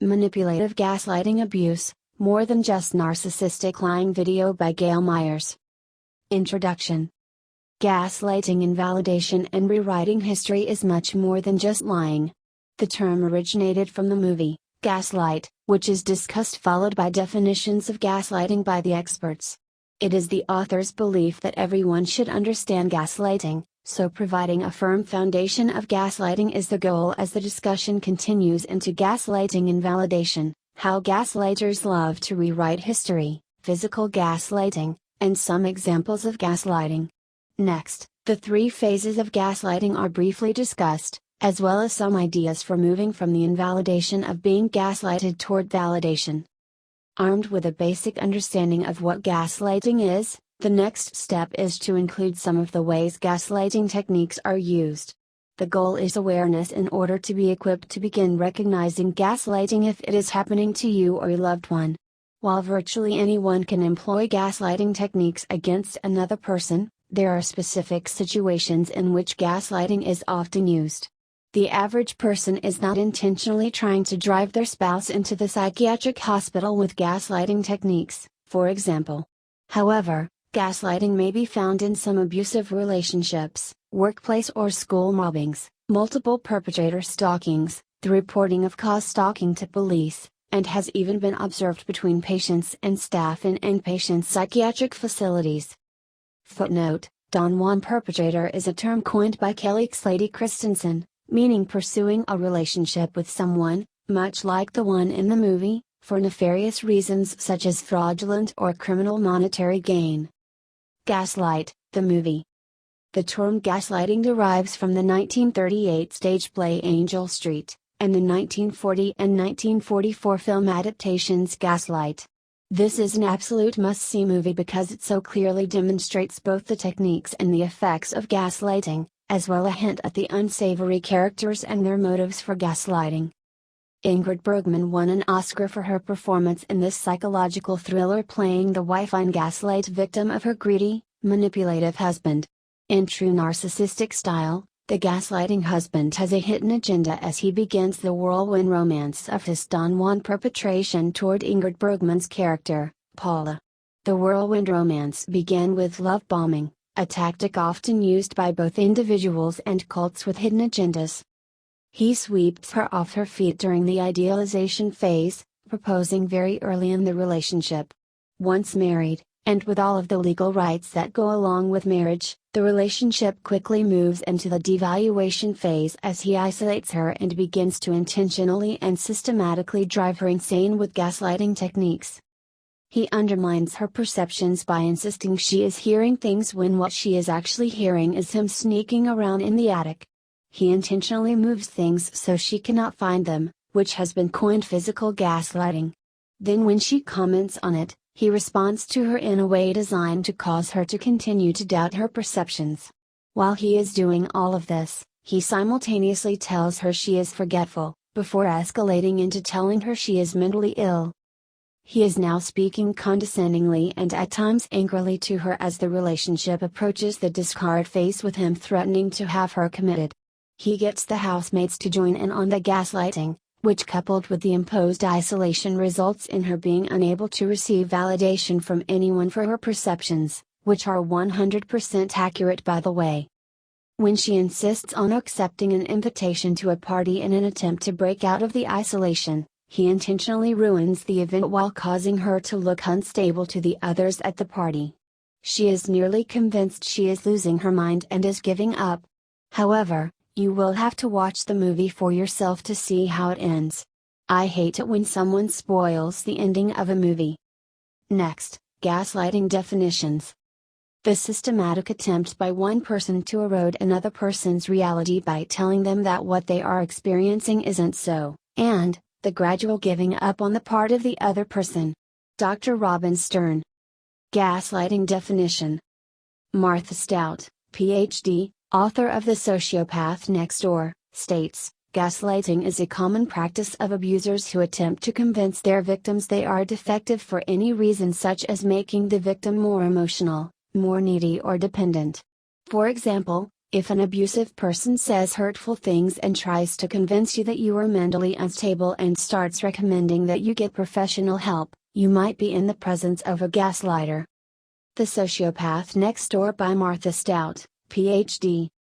Manipulative Gaslighting Abuse, More Than Just Narcissistic Lying video by Gail Meyers. Introduction. Gaslighting invalidation and rewriting history is much more than just lying. The term originated from the movie, Gaslight, which is discussed followed by definitions of gaslighting by the experts. It is the author's belief that everyone should understand gaslighting, so providing a firm foundation of gaslighting is the goal as the discussion continues into gaslighting invalidation, how gaslighters love to rewrite history, physical gaslighting, and some examples of gaslighting. Next, the three phases of gaslighting are briefly discussed, as well as some ideas for moving from the invalidation of being gaslighted toward validation. Armed with a basic understanding of what gaslighting is, the next step is to include some of the ways gaslighting techniques are used. The goal is awareness in order to be equipped to begin recognizing gaslighting if it is happening to you or your loved one. While virtually anyone can employ gaslighting techniques against another person, there are specific situations in which gaslighting is often used. The average person is not intentionally trying to drive their spouse into the psychiatric hospital with gaslighting techniques, for example. However, gaslighting may be found in some abusive relationships, workplace or school mobbings, multiple perpetrator stalkings, the reporting of cause stalking to police, and has even been observed between patients and staff in inpatient psychiatric facilities. Footnote: Don Juan perpetrator is a term coined by Kelly Christensen, meaning pursuing a relationship with someone, much like the one in the movie, for nefarious reasons such as fraudulent or criminal monetary gain. Gaslight, the movie. The term gaslighting derives from the 1938 stage play Angel Street, and the 1940 and 1944 film adaptations Gaslight. This is an absolute must-see movie because it so clearly demonstrates both the techniques and the effects of gaslighting, as well as a hint at the unsavory characters and their motives for gaslighting. Ingrid Bergman won an Oscar for her performance in this psychological thriller playing the wife and gaslight victim of her greedy, manipulative husband. In true narcissistic style, the gaslighting husband has a hidden agenda as he begins the whirlwind romance of his Don Juan perpetration toward Ingrid Bergman's character, Paula. The whirlwind romance began with love bombing, a tactic often used by both individuals and cults with hidden agendas. He sweeps her off her feet during the idealization phase, proposing very early in the relationship. Once married, and with all of the legal rights that go along with marriage, the relationship quickly moves into the devaluation phase as he isolates her and begins to intentionally and systematically drive her insane with gaslighting techniques. He undermines her perceptions by insisting she is hearing things when what she is actually hearing is him sneaking around in the attic. He intentionally moves things so she cannot find them, which has been coined physical gaslighting. Then when she comments on it, he responds to her in a way designed to cause her to continue to doubt her perceptions. While he is doing all of this, he simultaneously tells her she is forgetful, before escalating into telling her she is mentally ill. He is now speaking condescendingly and at times angrily to her as the relationship approaches the discard phase with him threatening to have her committed. He gets the housemates to join in on the gaslighting, which coupled with the imposed isolation results in her being unable to receive validation from anyone for her perceptions, which are 100% accurate by the way. When she insists on accepting an invitation to a party in an attempt to break out of the isolation, he intentionally ruins the event while causing her to look unstable to the others at the party. She is nearly convinced she is losing her mind and is giving up. However, you will have to watch the movie for yourself to see how it ends. I hate it when someone spoils the ending of a movie. Next, gaslighting definitions. The systematic attempt by one person to erode another person's reality by telling them that what they are experiencing isn't so, and the gradual giving up on the part of the other person. Dr. Robin Stern. Gaslighting definition. Martha Stout, Ph.D., author of The Sociopath Next Door, states, gaslighting is a common practice of abusers who attempt to convince their victims they are defective for any reason such as making the victim more emotional, more needy or dependent. For example, If an abusive person says hurtful things and tries to convince you that you are mentally unstable and starts recommending that you get professional help, you might be in the presence of a gaslighter. The Sociopath Next Door by Martha Stout, Ph.D.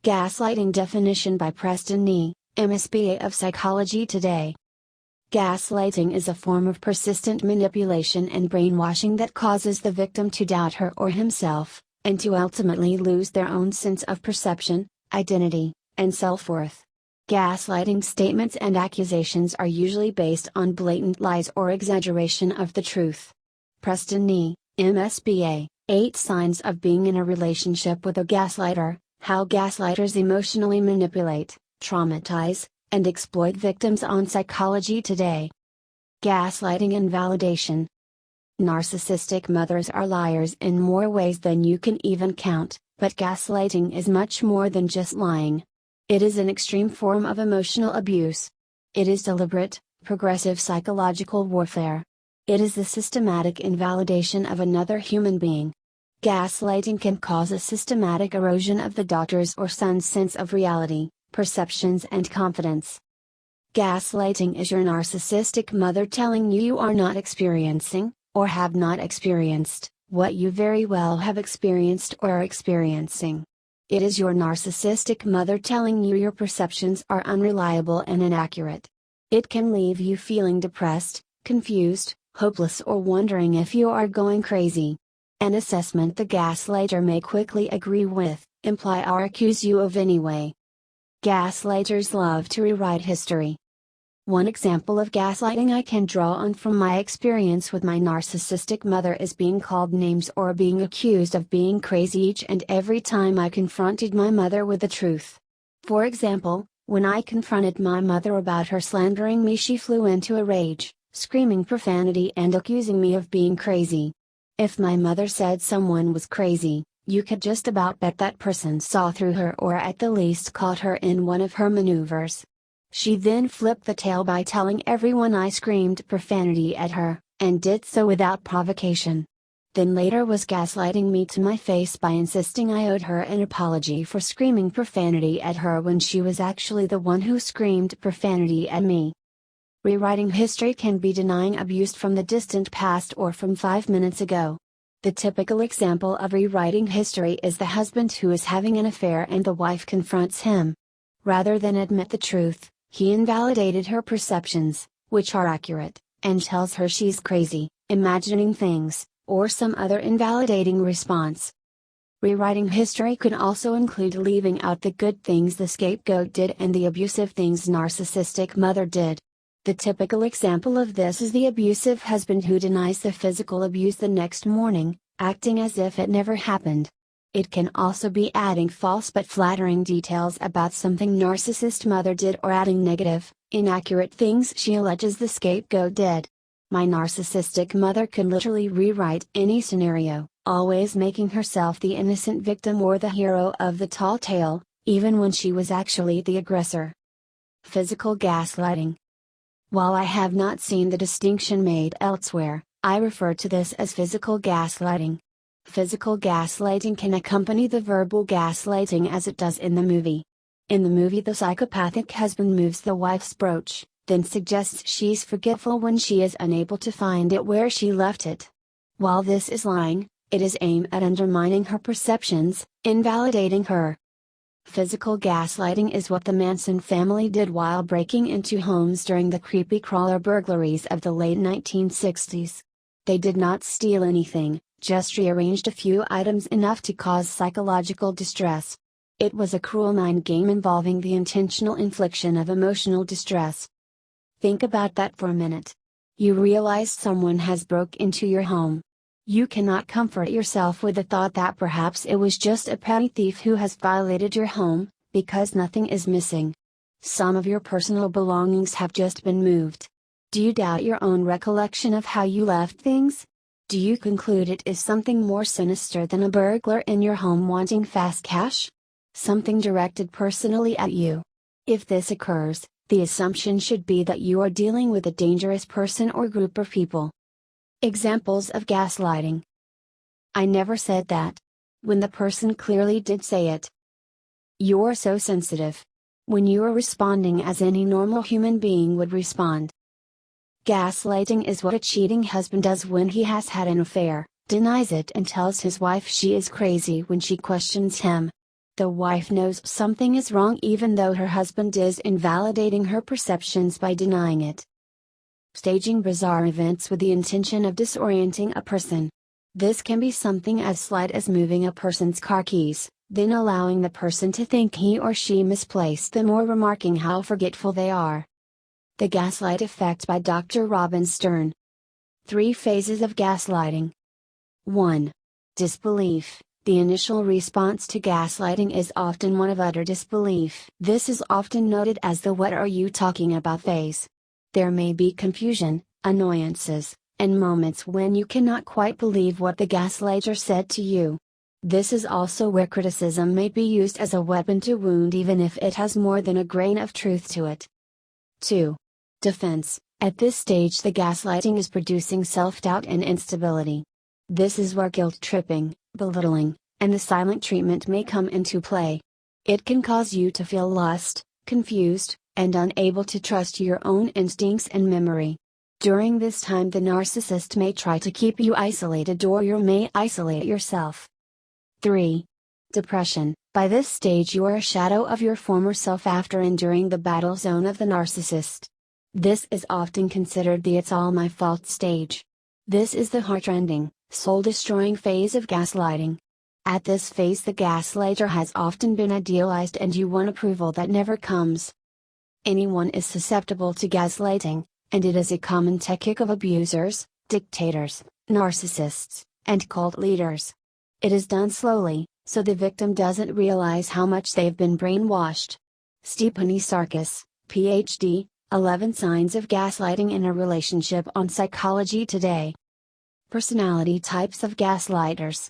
Gaslighting Definition by Preston Nee, MSBA of Psychology Today. Gaslighting is a form of persistent manipulation and brainwashing that causes the victim to doubt her or himself, and to ultimately lose their own sense of perception, identity, and self-worth. Gaslighting statements and accusations are usually based on blatant lies or exaggeration of the truth. Preston Nee, MSBA, 8 Signs of Being in a Relationship with a Gaslighter, How Gaslighters Emotionally Manipulate, Traumatize, and Exploit Victims on Psychology Today. Gaslighting Invalidation. Narcissistic mothers are liars in more ways than you can even count, but gaslighting is much more than just lying. It is an extreme form of emotional abuse. It is deliberate, progressive psychological warfare. It is the systematic invalidation of another human being. Gaslighting can cause a systematic erosion of the daughter's or son's sense of reality, perceptions, and confidence. Gaslighting is your narcissistic mother telling you are not experiencing, or have not experienced, what you very well have experienced or are experiencing. It is your narcissistic mother telling you your perceptions are unreliable and inaccurate. It can leave you feeling depressed, confused, hopeless, or wondering if you are going crazy. An assessment the gaslighter may quickly agree with, imply, or accuse you of anyway. Gaslighters love to rewrite history. One example of gaslighting I can draw on from my experience with my narcissistic mother is being called names or being accused of being crazy each and every time I confronted my mother with the truth. For example, when I confronted my mother about her slandering me, she flew into a rage, screaming profanity and accusing me of being crazy. If my mother said someone was crazy, you could just about bet that person saw through her or at the least caught her in one of her maneuvers. She then flipped the tale by telling everyone I screamed profanity at her, and did so without provocation. Then later was gaslighting me to my face by insisting I owed her an apology for screaming profanity at her when she was actually the one who screamed profanity at me. Rewriting history can be denying abuse from the distant past or from 5 minutes ago. The typical example of rewriting history is the husband who is having an affair and the wife confronts him. Rather than admit the truth, he invalidated her perceptions, which are accurate, and tells her she's crazy, imagining things, or some other invalidating response. Rewriting history could also include leaving out the good things the scapegoat did and the abusive things narcissistic mother did. The typical example of this is the abusive husband who denies the physical abuse the next morning, acting as if it never happened. It can also be adding false but flattering details about something narcissist mother did or adding negative, inaccurate things she alleges the scapegoat did. My narcissistic mother could literally rewrite any scenario, always making herself the innocent victim or the hero of the tall tale, even when she was actually the aggressor. Physical gaslighting. While I have not seen the distinction made elsewhere, I refer to this as physical gaslighting. Physical gaslighting can accompany the verbal gaslighting as it does in the movie. In the movie, the psychopathic husband moves the wife's brooch, then suggests she's forgetful when she is unable to find it where she left it. While this is lying, it is aimed at undermining her perceptions, invalidating her. Physical gaslighting is what the Manson family did while breaking into homes during the creepy crawler burglaries of the late 1960s. They did not steal anything, just rearranged a few items enough to cause psychological distress. It was a cruel mind game involving the intentional infliction of emotional distress. Think about that for a minute. You realize someone has broke into your home. You cannot comfort yourself with the thought that perhaps it was just a petty thief who has violated your home, because nothing is missing. Some of your personal belongings have just been moved. Do you doubt your own recollection of how you left things? Do you conclude it is something more sinister than a burglar in your home wanting fast cash? Something directed personally at you. If this occurs, the assumption should be that you are dealing with a dangerous person or group of people. Examples of gaslighting. I never said that. When the person clearly did say it. You're so sensitive. When you are responding as any normal human being would respond. Gaslighting is what a cheating husband does when he has had an affair, denies it and tells his wife she is crazy when she questions him. The wife knows something is wrong even though her husband is invalidating her perceptions by denying it. Staging bizarre events with the intention of disorienting a person. This can be something as slight as moving a person's car keys, then allowing the person to think he or she misplaced them or remarking how forgetful they are. The Gaslight Effect by Dr. Robin Stern. 3 phases of gaslighting. 1. Disbelief. The initial response to gaslighting is often one of utter disbelief. This is often noted as the "what are you talking about" phase. There may be confusion, annoyances, and moments when you cannot quite believe what the gaslighter said to you. This is also where criticism may be used as a weapon to wound even if it has more than a grain of truth to it. 2. Defense. At this stage the gaslighting is producing self-doubt and instability. This is where guilt-tripping, belittling, and the silent treatment may come into play. It can cause you to feel lost, confused, and unable to trust your own instincts and memory. During this time the narcissist may try to keep you isolated or you may isolate yourself. 3. Depression. By this stage you are a shadow of your former self after enduring the battle zone of the narcissist. This is often considered the "it's all my fault" stage. This is the heart-rending, soul-destroying phase of gaslighting. At this phase the gaslighter has often been idealized and you want approval that never comes. Anyone is susceptible to gaslighting, and it is a common technique of abusers, dictators, narcissists, and cult leaders. It is done slowly, so the victim doesn't realize how much they've been brainwashed. Stephanie Sarkis, Ph.D., 11 Signs of Gaslighting in a Relationship on Psychology Today. Personality types of gaslighters.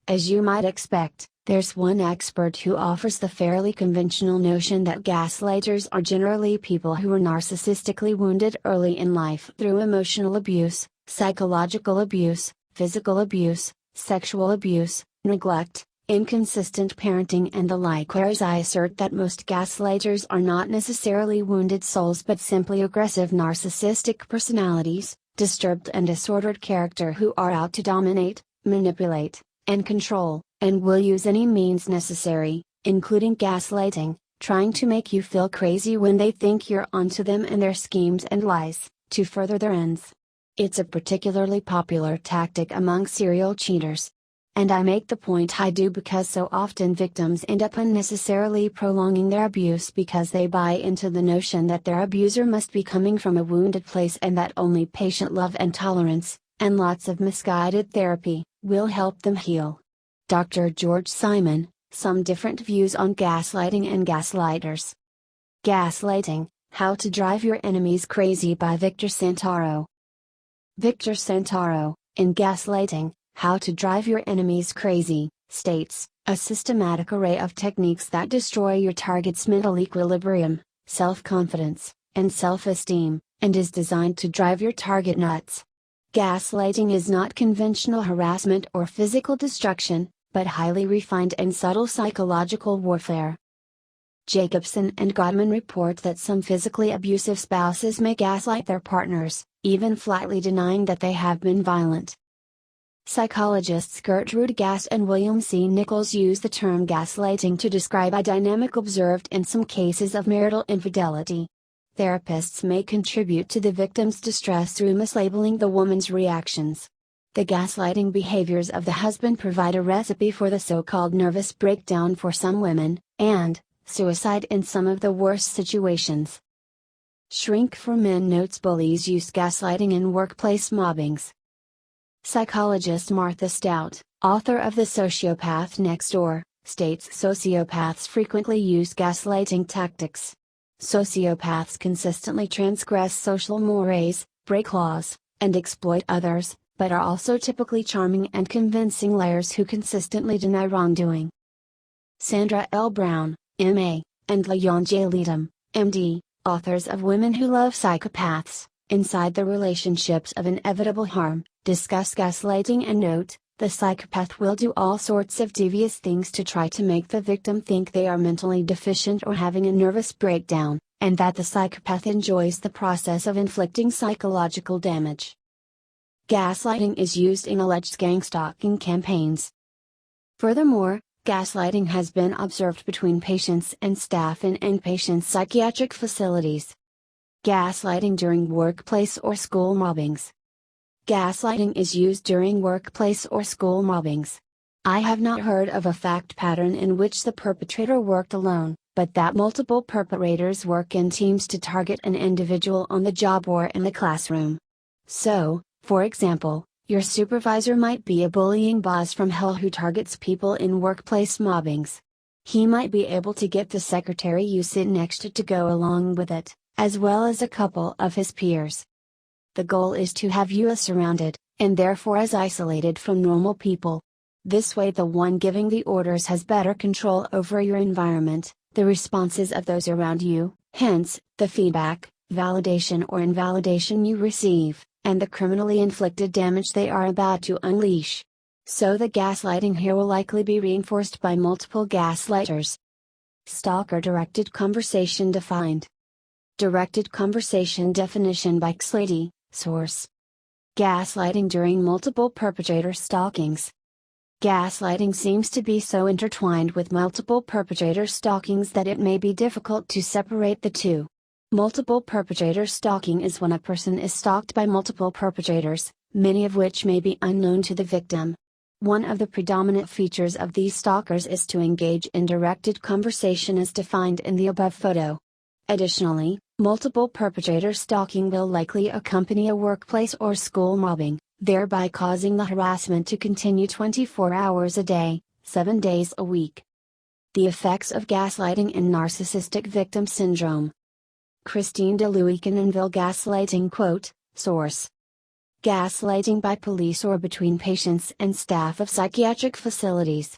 As you might expect, there's one expert who offers the fairly conventional notion that gaslighters are generally people who were narcissistically wounded early in life through emotional abuse, psychological abuse, physical abuse, sexual abuse, neglect, inconsistent parenting and the like, whereas I assert that most gaslighters are not necessarily wounded souls but simply aggressive narcissistic personalities, disturbed and disordered character who are out to dominate, manipulate, and control, and will use any means necessary, including gaslighting, trying to make you feel crazy when they think you're onto them and their schemes and lies, to further their ends. It's a particularly popular tactic among serial cheaters. And I make the point I do because so often victims end up unnecessarily prolonging their abuse because they buy into the notion that their abuser must be coming from a wounded place and that only patient love and tolerance, and lots of misguided therapy, will help them heal. Dr. George Simon, Some Different Views on Gaslighting and Gaslighters. Gaslighting, How to Drive Your Enemies Crazy by Victor Santoro. Victor Santoro, in Gaslighting, How to Drive Your Enemies Crazy, states, a systematic array of techniques that destroy your target's mental equilibrium, self-confidence, and self-esteem, and is designed to drive your target nuts. Gaslighting is not conventional harassment or physical destruction, but highly refined and subtle psychological warfare. Jacobson and Godman report that some physically abusive spouses may gaslight their partners, even flatly denying that they have been violent. Psychologists Gertrude Gass and William C. Nichols use the term gaslighting to describe a dynamic observed in some cases of marital infidelity. Therapists may contribute to the victim's distress through mislabeling the woman's reactions. The gaslighting behaviors of the husband provide a recipe for the so-called nervous breakdown for some women, and suicide in some of the worst situations. Shrink for Men notes bullies use gaslighting in workplace mobbings. Psychologist Martha Stout, author of The Sociopath Next Door, states sociopaths frequently use gaslighting tactics. Sociopaths consistently transgress social mores, break laws, and exploit others, but are also typically charming and convincing liars who consistently deny wrongdoing. Sandra L. Brown, M.A., and Leon J. Leadham, M.D., authors of Women Who Love Psychopaths, Inside the Relationships of Inevitable Harm, discuss gaslighting and note, The psychopath will do all sorts of devious things to try to make the victim think they are mentally deficient or having a nervous breakdown, and that the psychopath enjoys the process of inflicting psychological damage. Gaslighting is used in alleged gang stalking campaigns. Furthermore, gaslighting has been observed between patients and staff in inpatient psychiatric facilities. Gaslighting during workplace or school mobbings. Gaslighting is used during workplace or school mobbings. I have not heard of a fact pattern in which the perpetrator worked alone, but that multiple perpetrators work in teams to target an individual on the job or in the classroom. So, for example, your supervisor might be a bullying boss from hell who targets people in workplace mobbings. He might be able to get the secretary you sit next to go along with it, as well as a couple of his peers. The goal is to have you as surrounded, and therefore as isolated from normal people. This way the one giving the orders has better control over your environment, the responses of those around you, hence, the feedback, validation or invalidation you receive, and the criminally inflicted damage they are about to unleash. So the gaslighting here will likely be reinforced by multiple gaslighters. Stalker-directed conversation defined. Directed conversation definition by Gaslighting. Source: gaslighting during multiple perpetrator stalkings. Gaslighting seems to be so intertwined with multiple perpetrator stalkings that it may be difficult to separate the two. Multiple perpetrator stalking is when a person is stalked by multiple perpetrators, many of which may be unknown to the victim. One of the predominant features of these stalkers is to engage in directed conversation as defined in the above photo. Additionally, multiple perpetrator stalking will likely accompany a workplace or school mobbing, thereby causing the harassment to continue 24 hours a day, 7 days a week. The effects of gaslighting and narcissistic victim syndrome. Christine de Luikenenville Gaslighting quote, source: gaslighting by police or between patients and staff of psychiatric facilities.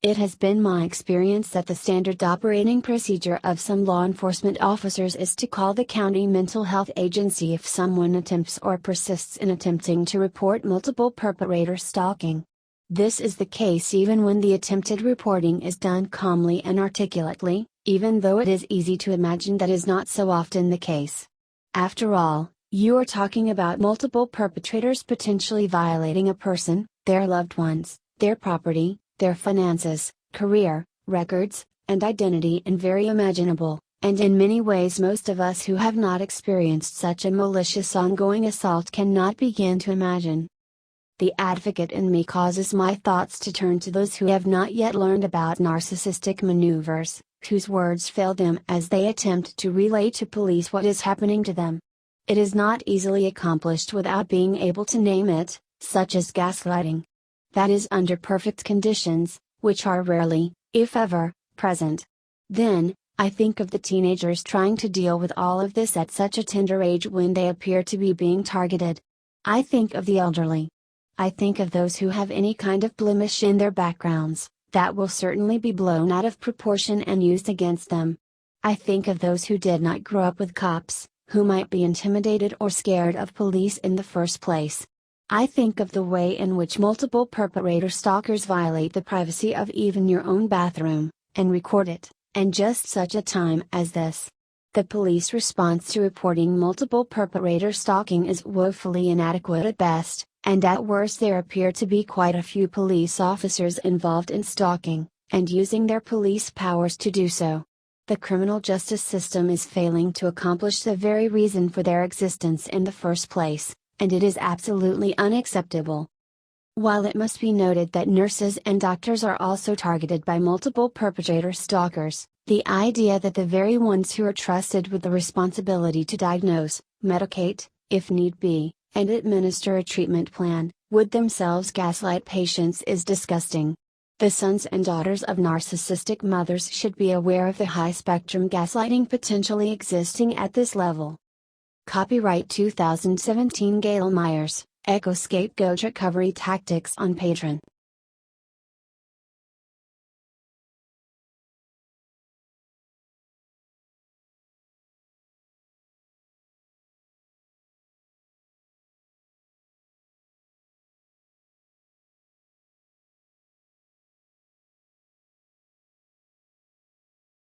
It has been my experience that the standard operating procedure of some law enforcement officers is to call the county mental health agency if someone attempts or persists in attempting to report multiple perpetrator stalking. This is the case even when the attempted reporting is done calmly and articulately, even though it is easy to imagine that is not so often the case. After all, you are talking about multiple perpetrators potentially violating a person, their loved ones, their property, their finances, career, records, and identity in very imaginable, and in many ways most of us who have not experienced such a malicious ongoing assault cannot begin to imagine. The advocate in me causes my thoughts to turn to those who have not yet learned about narcissistic maneuvers, whose words fail them as they attempt to relay to police what is happening to them. It is not easily accomplished without being able to name it, such as gaslighting. That is under perfect conditions, which are rarely, if ever, present. Then, I think of the teenagers trying to deal with all of this at such a tender age when they appear to be being targeted. I think of the elderly. I think of those who have any kind of blemish in their backgrounds, that will certainly be blown out of proportion and used against them. I think of those who did not grow up with cops, who might be intimidated or scared of police in the first place. I think of the way in which multiple perpetrator stalkers violate the privacy of even your own bathroom, and record it, and just such a time as this. The police response to reporting multiple perpetrator stalking is woefully inadequate at best, and at worst there appear to be quite a few police officers involved in stalking, and using their police powers to do so. The criminal justice system is failing to accomplish the very reason for their existence in the first place, and it is absolutely unacceptable. While it must be noted that nurses and doctors are also targeted by multiple perpetrator stalkers, the idea that the very ones who are trusted with the responsibility to diagnose, medicate, if need be, and administer a treatment plan, would themselves gaslight patients is disgusting. The sons and daughters of narcissistic mothers should be aware of the high-spectrum gaslighting potentially existing at this level. Copyright 2017 Gail Meyers, Echo Scapegoat Recovery Tactics on Patreon.